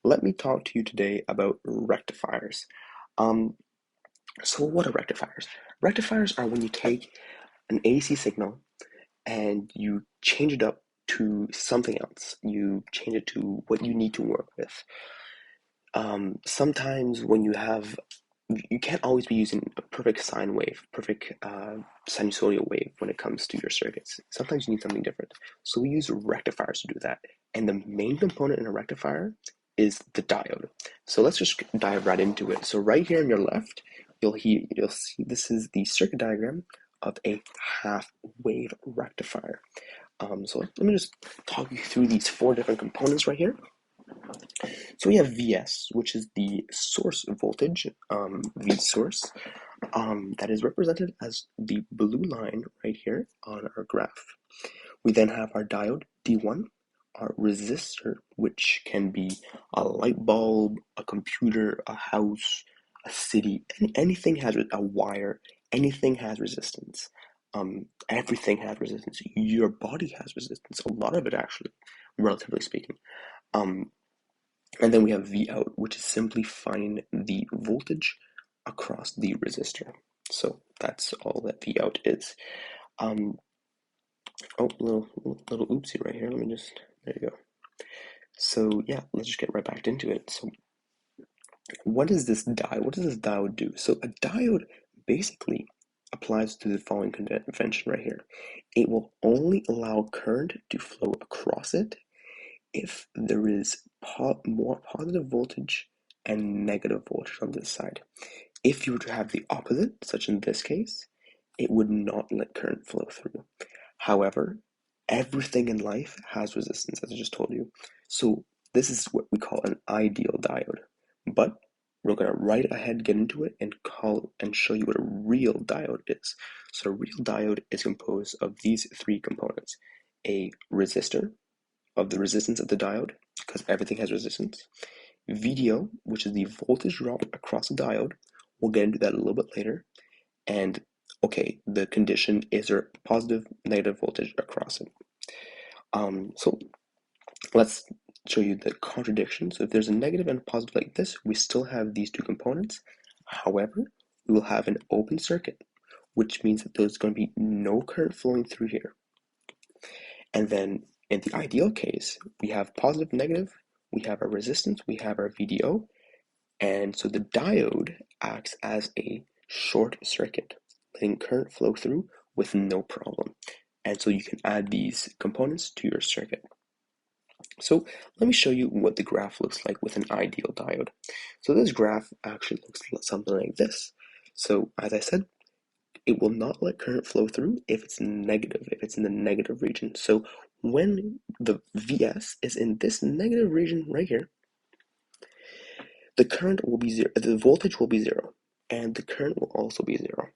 let me talk to you today about rectifiers. Um, so what are rectifiers? Rectifiers are when you take an AC signal and you change it up to something else. You change it to what you need to work with. Sometimes when you can't always be using a perfect sine wave, perfect sinusoidal wave when it comes to your circuits. Sometimes you need something different. So we use rectifiers to do that. And the main component in a rectifier is the diode. So let's just dive right into it. So right here on your left, you'll see this is the circuit diagram of a half wave rectifier. So let me just talk you through these four different components right here. So we have Vs, which is the source voltage, V source, that is represented as the blue line right here on our graph. We then have our diode, D1, our resistor, which can be a light bulb, a computer, a house, a city, anything has a wire, anything has resistance. Everything has resistance. Your body has resistance, a lot of it actually, relatively speaking. Um, and then we have V out, which is simply finding the voltage across the resistor. So that's all that V out is. Um, oh, little oopsie right here. Let me just, there you go. So yeah, let's just get right back into it. So what is this diode? What does this diode do? So a diode basically applies to the following convention right here. It will only allow current to flow across it if there is more positive voltage and negative voltage on this side. If you were to have the opposite, such in this case, it would not let current flow through. However, everything in life has resistance, as I just told you. So this is what we call an ideal diode. But we're gonna right ahead get into it and show you what a real diode is. So a real diode is composed of these three components: a resistor, of the resistance of the diode, because everything has resistance. VDO, which is the voltage drop across the diode. We'll get into that a little bit later. And okay, the condition is there positive, negative voltage across it. So let's show you the contradiction. So if there's a negative and a positive like this, we still have these two components. However, we will have an open circuit, which means that there's going to be no current flowing through here. And then in the ideal case, we have positive, negative, we have our resistance, we have our VDO, and so the diode acts as a short circuit, letting current flow through with no problem. And so you can add these components to your circuit. So let me show you what the graph looks like with an ideal diode. So this graph actually looks something like this. So as I said, it will not let current flow through if it's negative, if it's in the negative region. So when the Vs is in this negative region right here, the current will be zero, the voltage will be zero, and the current will also be zero.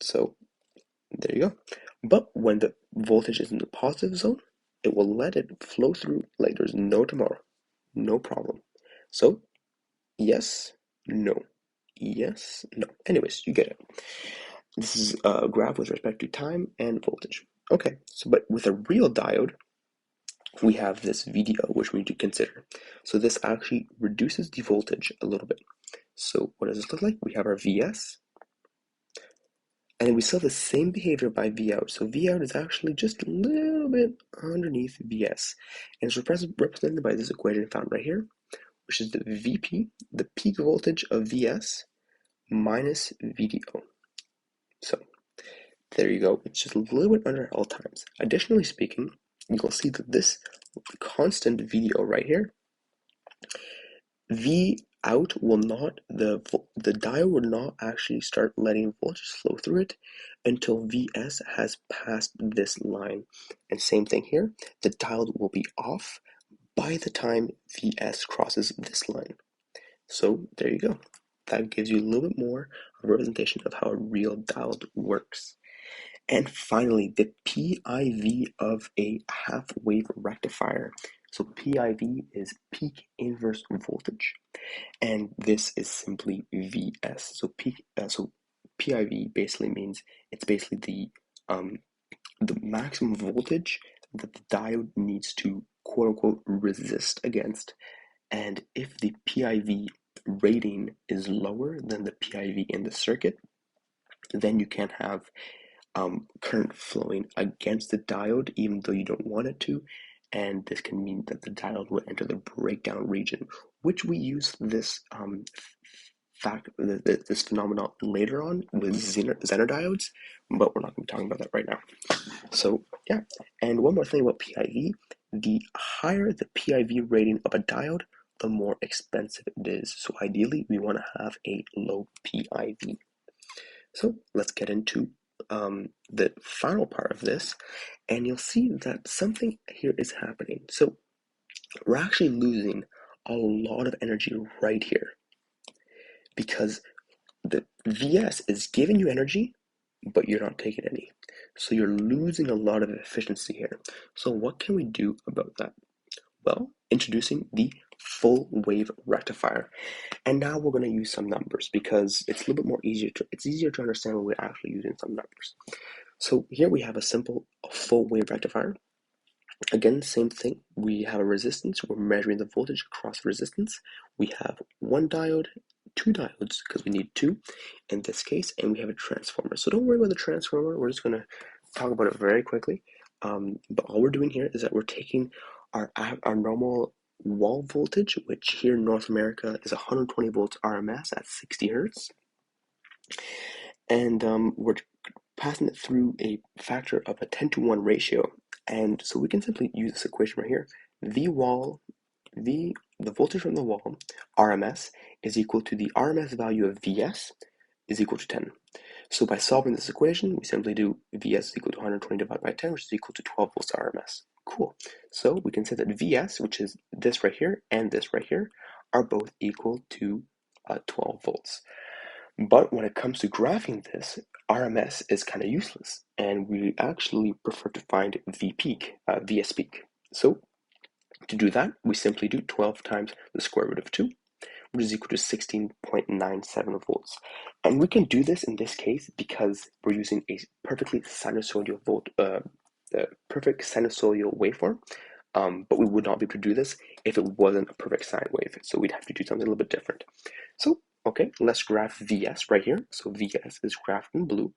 So there you go. But when the voltage is in the positive zone, it will let it flow through like there's no tomorrow, no problem. So yes, no, yes, no. Anyways, you get it. This is a graph with respect to time and voltage. Okay, so but with a real diode, we have this VDO, which we need to consider. So this actually reduces the voltage a little bit. So what does this look like? We have our Vs, and then we still have the same behavior by V out. So V out is actually just a little bit underneath Vs, and it's represented by this equation found right here, which is the Vp, the peak voltage of Vs, minus VDO. So there you go. It's just a little bit under L times. Additionally speaking, you'll see that this constant VDO right here, V out will not, the diode will not actually start letting voltage flow through it until Vs has passed this line. And same thing here, the diode will be off by the time Vs crosses this line. So there you go. That gives you a little bit more of a representation of how a real diode works. And finally, the PIV of a half-wave rectifier. So PIV is peak inverse voltage, and this is simply Vs. So PIV basically means it's basically the maximum voltage that the diode needs to quote unquote resist against, And if the PIV rating is lower than the PIV in the circuit, then you can have current flowing against the diode even though you don't want it to, and this can mean that the diode will enter the breakdown region, which we use this this phenomenon later on with Zener diodes, but we're not going to be talking about that right now. So yeah, and one more thing about PIV, the higher the PIV rating of a diode, the more expensive it is. So ideally, we want to have a low PIV. So let's get into the final part of this, and you'll see that something here is happening. So we're actually losing a lot of energy right here because the VS is giving you energy, but you're not taking any. So you're losing a lot of efficiency here. So what can we do about that? Well, introducing the full wave rectifier. And now we're going to use some numbers because it's a little bit more easier to understand when we're actually using some numbers. So here we have a simple full wave rectifier. Again, same thing. We have a resistance. We're measuring the voltage across resistance. We have one diode, two diodes, because we need two in this case, and we have a transformer. So don't worry about the transformer. We're just going to talk about it very quickly. But all we're doing here is that we're taking our normal wall voltage, which here in North America is 120 volts RMS at 60 hertz, and we're passing it through a factor of a 10-to-1 ratio. And so we can simply use this equation right here. The voltage from the wall, RMS, is equal to the RMS value of VS is equal to 10. So by solving this equation, we simply do VS is equal to 120 divided by 10, which is equal to 12 volts RMS. Cool. So we can say that VS, which is this right here, and this right here, are both equal to 12 volts. But when it comes to graphing this, RMS is kind of useless, and we actually prefer to find VS peak. So to do that, we simply do 12 times the square root of 2, which is equal to 16.97 volts. And we can do this in this case because we're using a perfect sinusoidal waveform. But we would not be able to do this if it wasn't a perfect sine wave. So we'd have to do something a little bit different. So, okay, let's graph VS right here. So VS is graphed in blue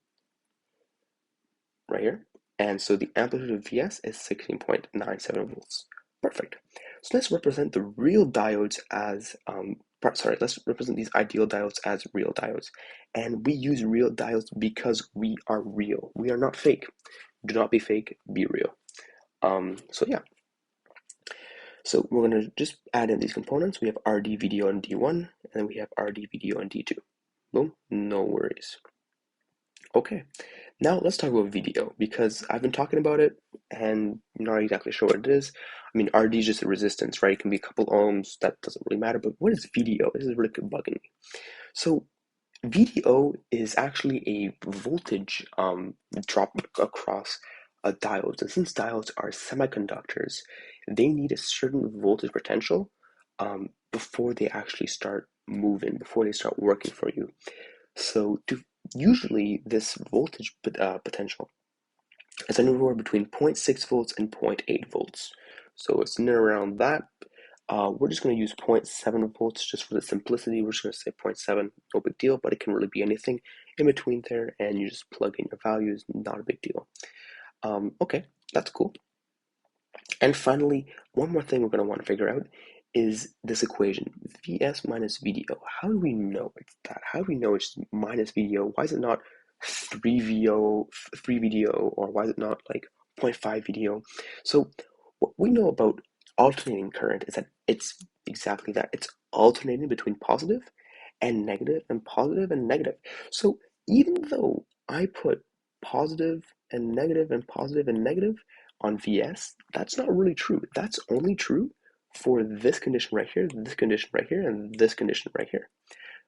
right here. And so the amplitude of VS is 16.97 volts. Perfect. So let's represent the real diodes as, let's represent these ideal diodes as real diodes. And we use real diodes because we are real. We are not fake. Do not be fake, be real. So yeah. So we're going to just add in these components. We have RD, VDO, and D1, and then we have RD, VDO, and D2. Boom, no worries. Okay, now let's talk about VDO because I've been talking about it and I'm not exactly sure what it is. I mean, RD is just a resistance, right? It can be a couple ohms, that doesn't really matter, but what is VDO? This is really bugging me. So VDO is actually a voltage drop across diodes. And since diodes are semiconductors, they need a certain voltage potential before they actually start moving, before they start working for you. So usually this voltage potential is anywhere between 0.6 volts and 0.8 volts. So it's in and around that. We're just going to use 0.7 volts just for the simplicity. We're just going to say 0.7, no big deal, but it can really be anything in between there, and you just plug in your values, not a big deal. Okay, that's cool. And finally, one more thing we're going to want to figure out is this equation, Vs minus VDO. How do we know it's that? How do we know it's minus VDO? Why is it not 3 VDO, or why is it not like 0.5 VDO? So what we know about alternating current is that it's exactly that. It's alternating between positive and negative and positive and negative. So even though I put positive and negative and positive and negative on VS, that's not really true. That's only true for this condition right here, this condition right here, and this condition right here.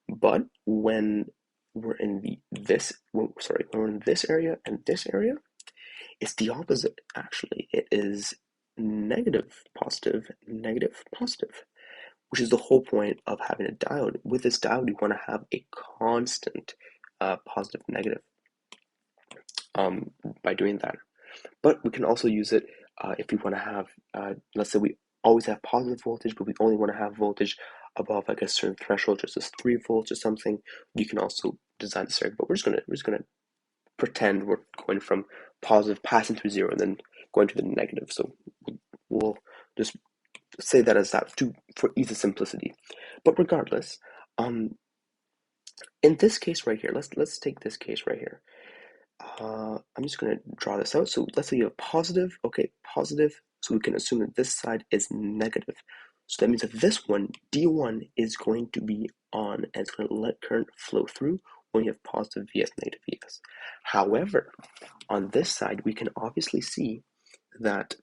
But when we're in when we're in this area and this area, it's the opposite actually. It is negative, positive, negative, positive, which is the whole point of having a diode. With this diode, you want to have a constant positive, negative by doing that. But we can also use it if we want to have, let's say we always have positive voltage, but we only want to have voltage above like a certain threshold, just as 3 volts or something, you can also design the circuit. But we're just gonna pretend we're going from positive, passing through zero, and then going to the negative. So we'll just say that as that for ease of simplicity. But regardless, um, in this case right here, let's take this case right here. I'm just going to draw this out. So let's say you have positive, okay, positive. So we can assume that this side is negative. So that means that this one, D1, is going to be on and it's going to let current flow through when you have positive VS, negative VS. However, on this side, we can obviously see that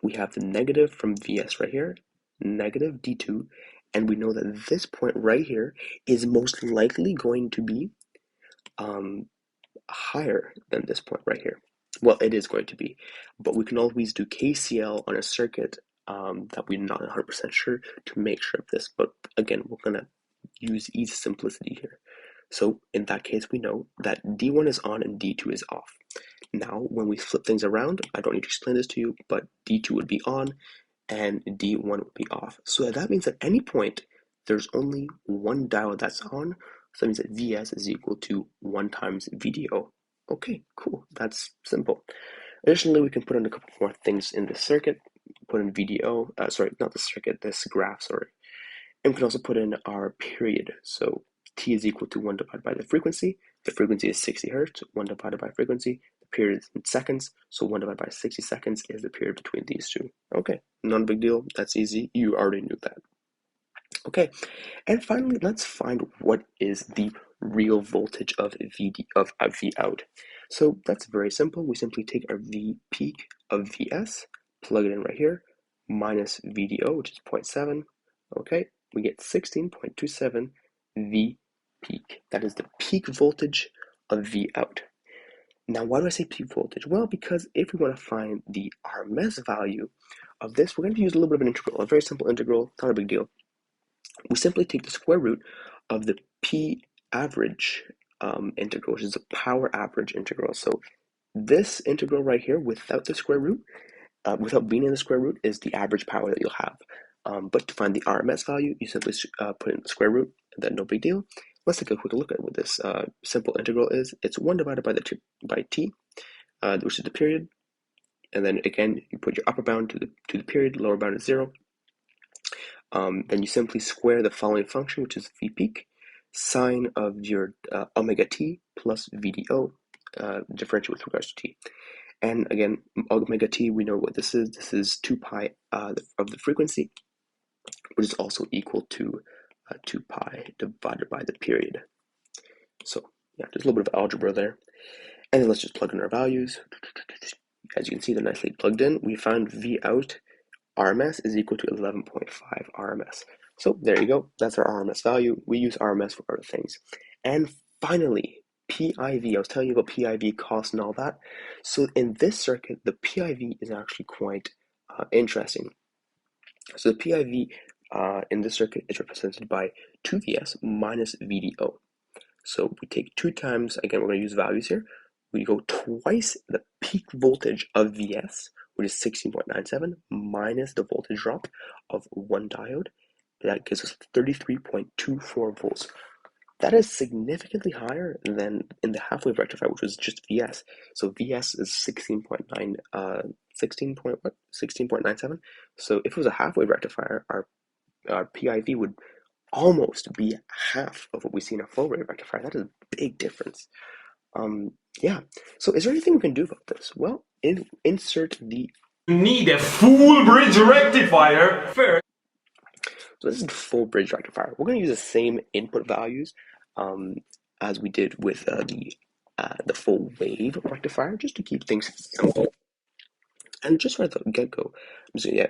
we have the negative from VS right here, negative D2, and we know that this point right here is most likely going to be um, higher than this point right here. Well, it is going to be, but we can always do KCL on a circuit that we're not 100% sure to make sure of this. But again, we're going to use easy simplicity here. So in that case, we know that D1 is on and D2 is off. Now, when we flip things around, I don't need to explain this to you, but D2 would be on and D1 would be off. So that means at any point, there's only one diode that's on. So that means that VS is equal to 1 times VDO. Okay, cool. That's simple. Additionally, we can put in a couple more things in the circuit. Put in VDO, sorry, not the circuit, this graph, sorry. And we can also put in our period. So T is equal to 1 divided by the frequency. The frequency is 60 hertz, 1 divided by frequency. The period is in seconds, so 1 divided by 60 seconds is the period between these two. Okay, not a big deal. That's easy. You already knew that. Okay, and finally, let's find what is the real voltage of V out. So that's very simple. We simply take our V peak of Vs, plug it in right here, minus VDO, which is 0.7. Okay, we get 16.27 V peak. That is the peak voltage of V out. Now, why do I say peak voltage? Well, because if we want to find the RMS value of this, we're going to use a little bit of an integral, a very simple integral, not a big deal. We simply take the square root of the P average integral, which is the power average integral. So this integral right here, without the square root, without being in the square root, is the average power that you'll have. But to find the RMS value, you simply put in the square root, and then no big deal. Let's take a quick look at what this simple integral is. It's 1 divided by t, which is the period, and then again you put your upper bound to the period, lower bound is 0. Then you simply square the following function, which is v peak, sine of your omega t plus VDO, differentiate with regards to t. And again, omega t, we know what this is. This is 2 pi of the frequency, which is also equal to 2 pi divided by the period. So yeah, there's a little bit of algebra there. And then let's just plug in our values. As you can see, they're nicely plugged in. We found V out RMS is equal to 11.5 RMS. So there you go. That's our RMS value. We use RMS for other things. And finally, PIV. I was telling you about PIV cost and all that. So in this circuit, the PIV is actually quite interesting. So the PIV in this circuit is represented by 2Vs minus VDO. So we take 2 times, again, we're going to use values here. We go twice the peak voltage of Vs, which is 16.97, minus the voltage drop of 1 diode. That gives us 33.24 volts. That is significantly higher than in the half-wave rectifier, which was just Vs. So Vs is 16.97. So if it was a half-wave rectifier, our PIV would almost be half of what we see in a full-wave rectifier. That is a big difference. Yeah. So is there anything we can do about this? Well, insert the... You need a full bridge rectifier first. So this is the full bridge rectifier. We're going to use the same input values as we did with the full wave rectifier, just to keep things simple. And just right at the get-go,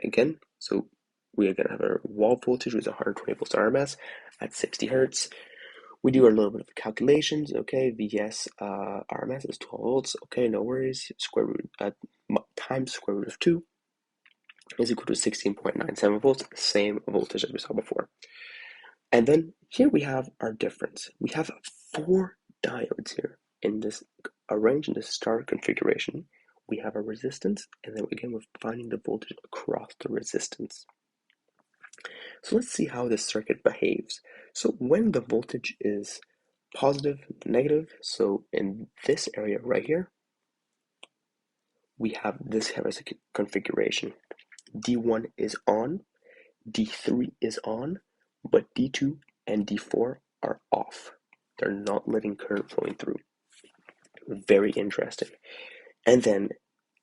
again, so we are going to have our wall voltage, which is 120 volts RMS at 60 hertz. We do a little bit of calculations. Okay, Vs RMS is 12 volts. Okay, no worries. Square root times square root of 2 is equal to 16.97 volts, same voltage as we saw before. And then here we have our difference. We have 4 diodes here in this arranged in this star configuration. we have a resistance, and then again, we're finding the voltage across the resistance. So let's see how this circuit behaves. So when the voltage is positive, negative, so in this area right here, we have this heuristic configuration. D1 is on, D3 is on, but D2 and D4 are off. They're not letting current flowing through. Very interesting. And then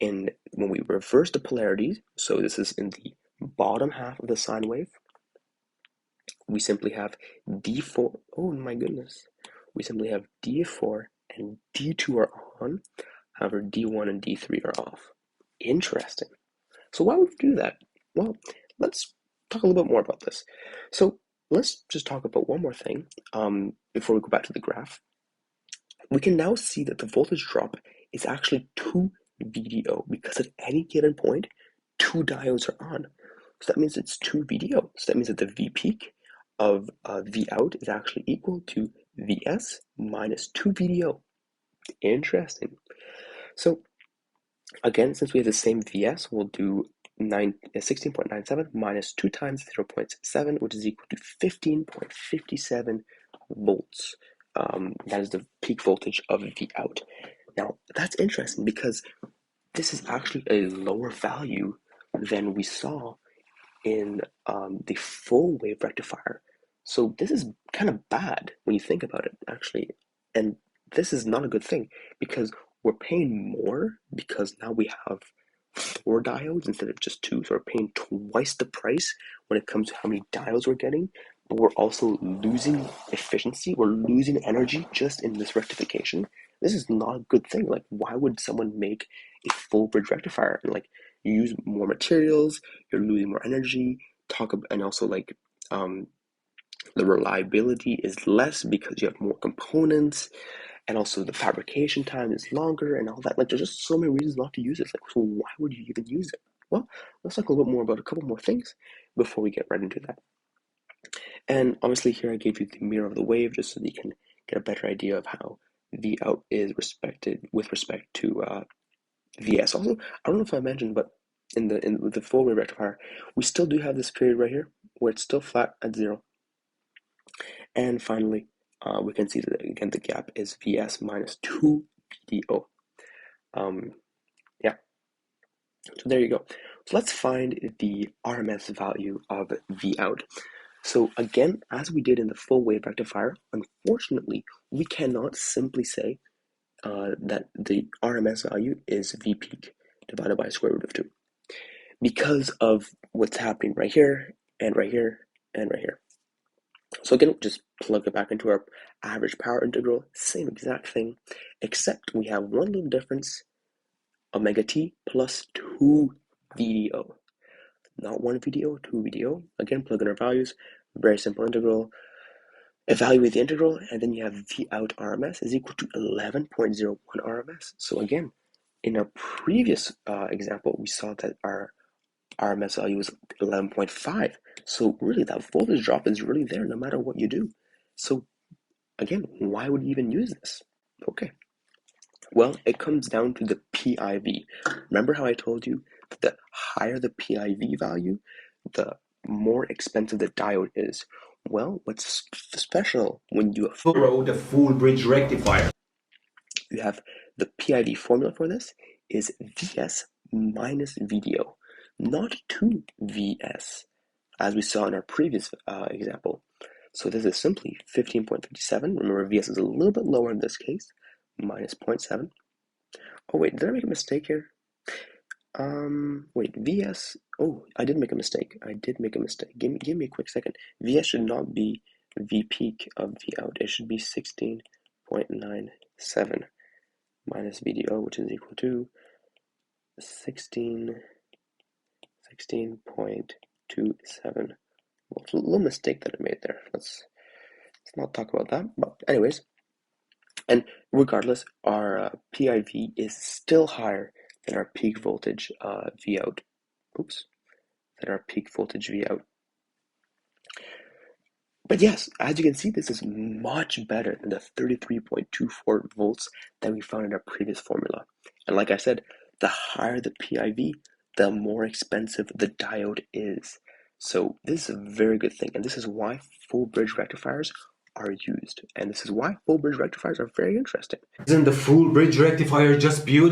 when we reverse the polarities, so this is in the bottom half of the sine wave, we simply have D4, oh my goodness, we simply have D4 and D2 are on, however D1 and D3 are off. Interesting. So why would we do that? Well, let's talk a little bit more about this. So let's just talk about one more thing before we go back to the graph. We can now see that the voltage drop is actually 2 VDO because at any given point, 2 diodes are on. So that means it's 2 VDO. So that means that the V peak of V out is actually equal to Vs minus 2 VDO. Interesting. So again, since we have the same Vs, we'll do 16.97 minus 2 times 0.7, which is equal to 15.57 volts. That is the peak voltage of V out. Now, that's interesting because this is actually a lower value than we saw in the full wave rectifier. So this is kind of bad when you think about it, actually. And this is not a good thing because we're paying more because now we have 4 diodes instead of just 2. So we're paying twice the price when it comes to how many diodes we're getting, but we're also losing efficiency. We're losing energy just in this rectification. This is not a good thing. Like, why would someone make a full bridge rectifier and like use more materials? You're losing more energy. And also like the reliability is less because you have more components, and also the fabrication time is longer and all that. Like, there's just so many reasons not to use it. Like, so why would you even use it? Well, let's talk a little bit more about a couple more things before we get right into that. And obviously here I gave you the mirror of the wave just so that you can get a better idea of how V out is respected with respect to Vs. Also, I don't know if I mentioned, but with the full wave rectifier, we still do have this period right here where it's still flat at 0. And finally, we can see that again the gap is Vs minus 2 VDO. Yeah, so there you go. So let's find the RMS value of V out. So again, as we did in the full wave rectifier, unfortunately, we cannot simply say that the RMS value is V peak divided by square root of 2 because of what's happening right here and right here and right here. So again, just plug it back into our average power integral, same exact thing, except we have one little difference, omega t plus 2 VDO. Not 1 VDO, 2 VDO. Again, plug in our values, very simple integral. Evaluate the integral, and then you have V out RMS is equal to 11.01 RMS. So again, in a previous example, we saw that our RMS value was 11.5. So really, that voltage drop is really there no matter what you do. So again, why would you even use this? Okay. Well, it comes down to the PIV. Remember how I told you that the higher the PIV value, the more expensive the diode is. Well, what's special when you The full bridge rectifier. you have the PIV formula for this is Vs minus VDO, not 2 Vs, as we saw in our previous example. So this is simply 15.57. Remember, Vs is a little bit lower in this case, minus 0.7. Oh wait, did I make a mistake here? Wait, Vs. Oh, I did make a mistake. I did make a mistake. Give me a quick second. Vs should not be V peak of V out. It should be 16.97 minus VDO, which is equal to 16.27. Well, it's a little mistake that I made there. Let's not talk about that. But anyways, and regardless, our PIV is still higher than our peak voltage V out. Oops, than our peak voltage V out. But yes, as you can see, this is much better than the 33.24 volts that we found in our previous formula. And like I said, the higher the PIV, the more expensive the diode is. So this is a very good thing, and this is why full bridge rectifiers are used, and this is why full bridge rectifiers are very interesting. Isn't the full bridge rectifier just beautiful?